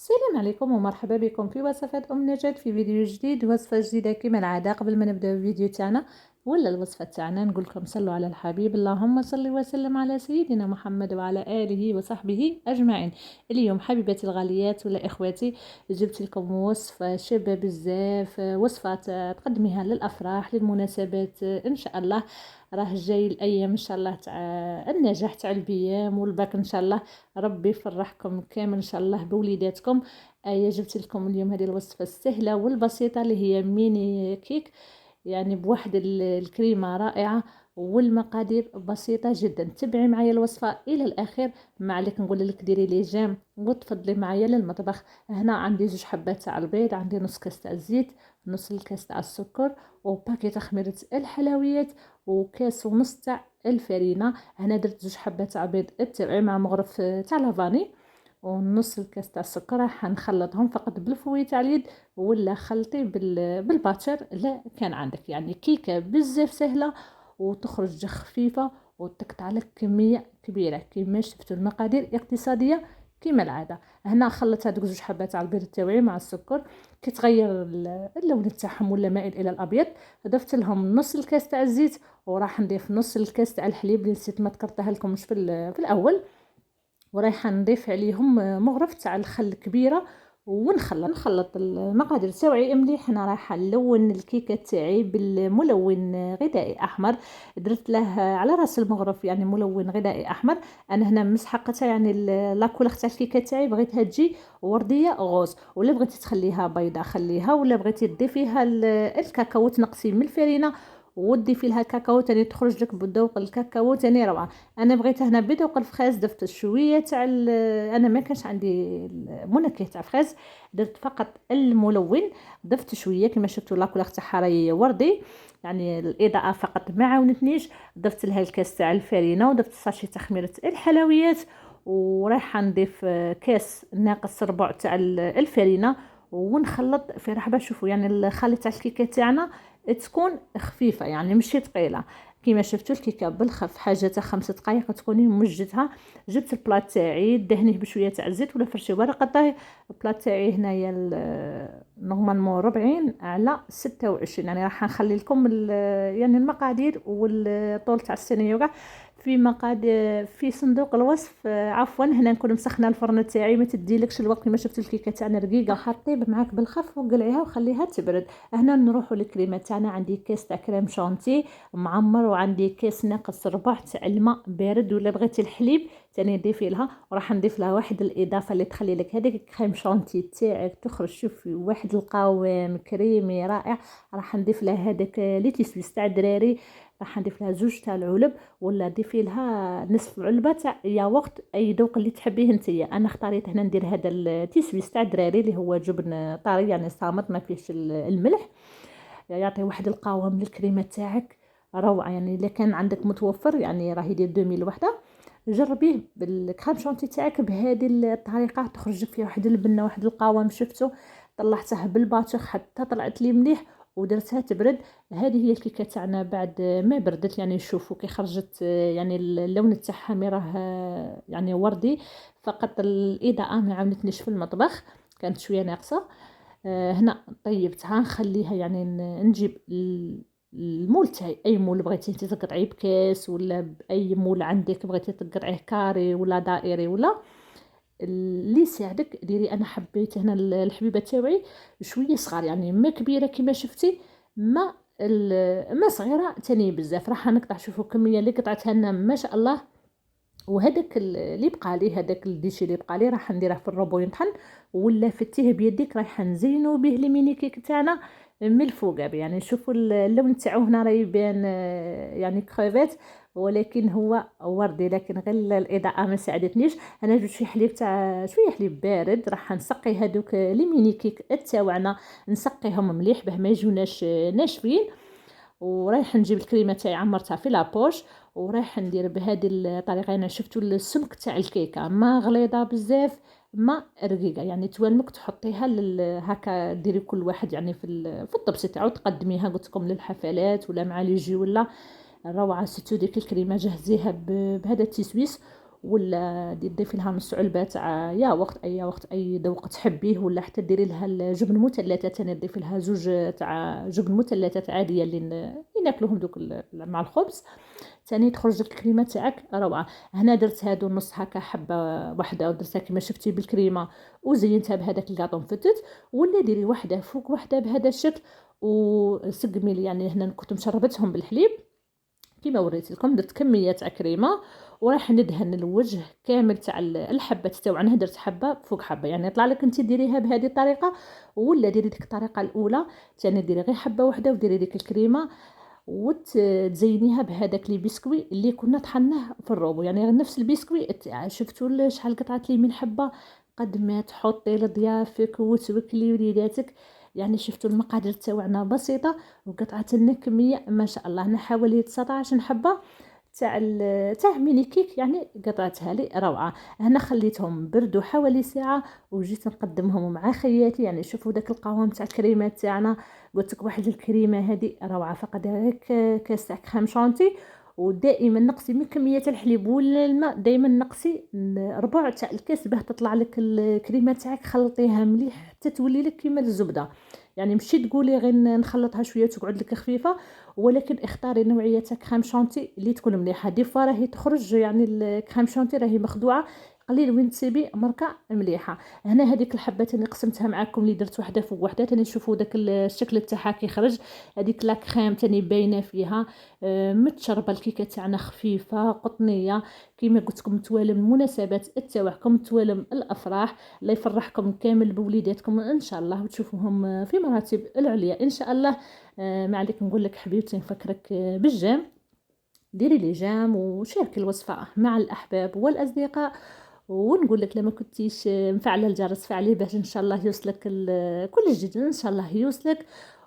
السلام عليكم ومرحبا بكم في وصفات نجاة في فيديو جديد. وصفة جديدة كما العادة. قبل ما نبدأ الفيديو تاعنا ولا الوصفة تاعنا نقول لكم صلوا على الحبيب، اللهم صل وسلم على سيدنا محمد وعلى آله وصحبه أجمعين. اليوم حبيباتي الغاليات ولا إخواتي جبت لكم وصفة شابة بزاف، وصفة تقدميها للأفراح للمناسبات إن شاء الله. راه جاي الأيام إن شاء الله تاع النجاح تاع البيام والباك إن شاء الله. ربي يفرحكم كامل ان شاء الله بوليداتكم. جبت لكم اليوم هذه الوصفه السهله والبسيطه اللي هي ميني كيك، يعني بواحد الكريمه رائعه والمقادير بسيطه جدا. تبعي معايا الوصفه الى الاخير. ما عليك نقول لك ديري لي جيم وتفضلي معايا للمطبخ. هنا عندي 2 حبات تاع البيض، عندي نص كاس تاع الزيت، نص الكاس تاع السكر، وباكي تخميره الحلويات، وكاس ونص تاع الفرينه. هنا درت 2 حبات تاع بيض التبعي مع مغرف تاع لافاني، ونص الكاس تاع السكر. راح نخلطهم فقط بالفوي تاع اليد ولا خلطي بالباتشر لا كان عندك. يعني كيكه بزاف سهله وتخرج خفيفه وتقطع لك كميه كبيره. كما شفتوا المقادير اقتصاديه كما العاده. هنا خلطت هذوك 2 حبات تاع البيض تاوعي مع السكر، كتغير اللون تاعهم ولا مائل الى الابيض. ضفت لهم نص الكاس تاع الزيت، وراح نضيف نص الكاس تاع الحليب اللي نسيت ما ذكرتها لكمش في الاول. ورايحه نضيف عليهم مغرف تاع الخل كبيره ونخلط المقادير تاوعي مليح. انا رايحه نلون الكيكه تاعي بالملون غذائي احمر. درت له على راس المغرف يعني ملون غذائي احمر. انا هنا مسحقتها يعني لاكولور تاع الكيكه تاعي بغيتها تجي ورديه غوز، ولا بغيتي تخليها بيضاء خليها، ولا بغيتي تضيفيها الكاكاو تنقصي من الفرينه وتضيفي لها كاكاو تاني تخرج لك بذوق الكاكاو تاني روعه. انا بغيت هنا بذوق الفخاز، ضفت شويه تاع انا ما كانش عندي منكه تاع فخاز، درت فقط الملون. ضفت شويه كما شفتوا لاكولور تاعها راهي وردي، يعني الاضاءه فقط ما عاونتنيش. ضفت لها الكاس تاع الفرينه ودفت ساشي تخميره الحلويات، ورايحه نضيف كاس ناقص ربع تاع الفرينه ونخلط في رحبه. شوفوا يعني الخليط تاع الكيكه تاعنا تكون خفيفه يعني ماشي ثقيله. كيما شفتوا الكيكه بالخف حاجه تاع 5 دقائق تكوني مجدتها. جبت البلاط تاعي دهنيه بشويه تاع الزيت ولا فرشي ورقه طهي. البلاط تاعي هنايا نورمالمون 40 على 26، يعني راح نخلي لكم يعني المقادير والطول تاع الصينيه وكاع في مقادير في صندوق الوصف. عفوا هنا نكون مسخنه الفرن تاعي ما تديلكش الوقت. كما شفت الكيكه تاعنا رقيقه حطيب معاك بالخف وقلعيها وخليها تبرد. هنا نروحوا للكريمه تاعنا. عندي كاس تاع كريم شانتي معمر، وعندي كاس ناقص ربع تاع الماء بارد، ولا بغيتي الحليب ثاني ضيفي لها. وراح نضيف لها واحد الاضافه اللي تخلي لك هذيك الكريم شانتي تاعك تخرج شوفي واحد القوام كريمي رائع. راح نضيف لها هذاك لي تيسويس تاع الدراري، راح نضيف لها 2 تاع العلب، ولا ضيفي لها نصف علبه تاع ياغورت اي ذوق اللي تحبيه نتيا. انا اختاريت هنا ندير هذا التيسويس تاع الدراري اللي هو جبن طري يعني صامت ما فيهش الملح، يعطي واحد القوام للكريمه تاعك روعه. يعني اذا كان عندك متوفر يعني راه يدير 2000 وحده. جربيه بالكريم شانتي تاعك بهذه الطريقه تخرج فيه واحد البنه واحد القوام. شفتوا طلعتها بالباتخ حتى طلعت لي مليح ودرتها تبرد. هذه هي الكيكه تاعنا بعد ما بردت. يعني شوفوا كي خرجت يعني اللون تاعها راه يعني وردي. فقط الاضاءه ما عاونتنيش في المطبخ، كانت شويه ناقصه. هنا طيبتها نخليها يعني نجيب المول تاعي اي مول بغيتي انت تقطعيه بكاس ولا باي مول عندك بغيتي تقطعيه كاري ولا دائري ولا اللي يساعدك ديري. انا حبيت هنا الحبيبه تاوعي شويه صغار يعني ما كبيره كما شفتي، ما ما صغيره تاني بزاف. راح نقطع شوفوا الكميه اللي قطعتها لنا ما شاء الله. وهذاك اللي بقى لي هذاك الديشي اللي بقى لي راح نديره في الروبو ينطحن، ولا فتيه بيديك راح نزينو به الميني كيك تاعنا من الفوق. يعني شوفوا اللون تاعو هنا راه يبان يعني كريفات، ولكن هو وردي. لكن غير الاضاءه ما ساعدتنيش. انا جبت شويه حليب تاع شويه حليب بارد، راح نسقي هذوك لي ميني كيك تاعنا نسقيهم مليح باه ما يجوناش ناشفين. ورايح نجيب الكريمه تاعي عمرتها في لابوش، ورايح ندير بهذه الطريقه. انا شفتوا السمك تاع الكيكه ما غليظه بزاف ما رقيقه، يعني توالمك تحطيها هكا ديري كل واحد يعني في الطبسي تاعو تقدميها قلت لكم للحفلات ولا مع لي جي ولا روعه. ستو ديك الكريمه جهزيها بهذا التسويس ولا تضيفي لها نص علبه تاع يا وقت اي ذوق تحبيه، ولا حتى ديري لها الجبن مثلثات، انا تضيفي لها زوج تاع جبن مثلثات عاديه اللي ناكلوهم دوك مع الخبز، ثاني تخرج لك الكريمه تاعك روعه. هنا درت هادو نص هكا حبه واحده ودرتها كما شفتي بالكريمه وزينتها بهذاك الكاطو مفتت، ولا ديري واحده فوق واحده بهذا الشكل وسقمي لي. يعني هنا كنت مشربتهم بالحليب كيما وريت لكم، درت كميه تاع كريمه وراح ندهن الوجه كامل تاع الحبه تاوعنا، درت حبه فوق حبه. يعني يطلع لك انت ديريها بهذه الطريقه، ولا ديري ديك الطريقه الاولى ثاني ديري غير حبه واحده وديري ديك الكريمه وتزينيها بهذاك لي بسكوي اللي كنا طحناه في الروبو. يعني نفس البسكوي شفتوا شحال قطعت لي من حبه، قد ما تحطي لضيافك وتوكلي وليداتك. يعني شفتوا المقادير تاوعنا بسيطه وقطعت لنا كميه ما شاء الله. انا حوالي 19 حبه تاع ميني كيك، يعني قطعتها لي روعه. هنا خليتهم بردوا حوالي ساعه وجيت نقدمهم مع خياتي. يعني شوفوا داك القوام تاع الكريمات تاعنا، قلت لك واحد الكريمه هذه روعه. فقط هيك كاس تاع كريم شانتي، ودائما نقصي من كميه الحليب ولا الماء، دائما نقصي ربع تاع الكاس باه تطلع لك الكريمه تاعك. خلطيها مليح حتى تولي لك كيما الزبده. يعني ماشي تقولي غير نخلطها شويه تقعد لك خفيفه، ولكن اختاري نوعيه تاع كريم شانتي اللي تكون مليحه. دي فوا راهي تخرج يعني الكريم شانتي راهي مخدوعه قليل وين تسيبي مركه مليحه. هنا هذيك الحبه اللي قسمتها معكم اللي درت وحده فوق وحده تاني نشوفوا داك الشكل تاعها كيخرج. هذيك لا كريم تاني باينه فيها متشربه. الكيكه تاعنا خفيفه قطنيه كيما قلت لكم، توالم المناسبات تاعكم، توالم الافراح. الله يفرحكم كامل بوليداتكم ان شاء الله وتشوفوهم في مراتب العليا ان شاء الله. ما عليك نقول لك حبيبتي نفكرك بالجام، ديري لي جام وشاركي الوصفه مع الاحباب والاصدقاء. ونقول لك لما كنتيش مفعله الجرس فعليه باش ان شاء الله يوصلك كل جديد ان شاء الله يوصلك.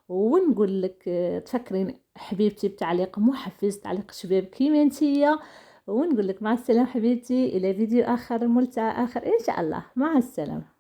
ونقول لك تفكرين حبيبتي بتعليق محفز، تعليق شباب كيما انتيا. ونقول لك مع السلامه حبيبتي، الى فيديو اخر ملتقى اخر ان شاء الله. مع السلامه.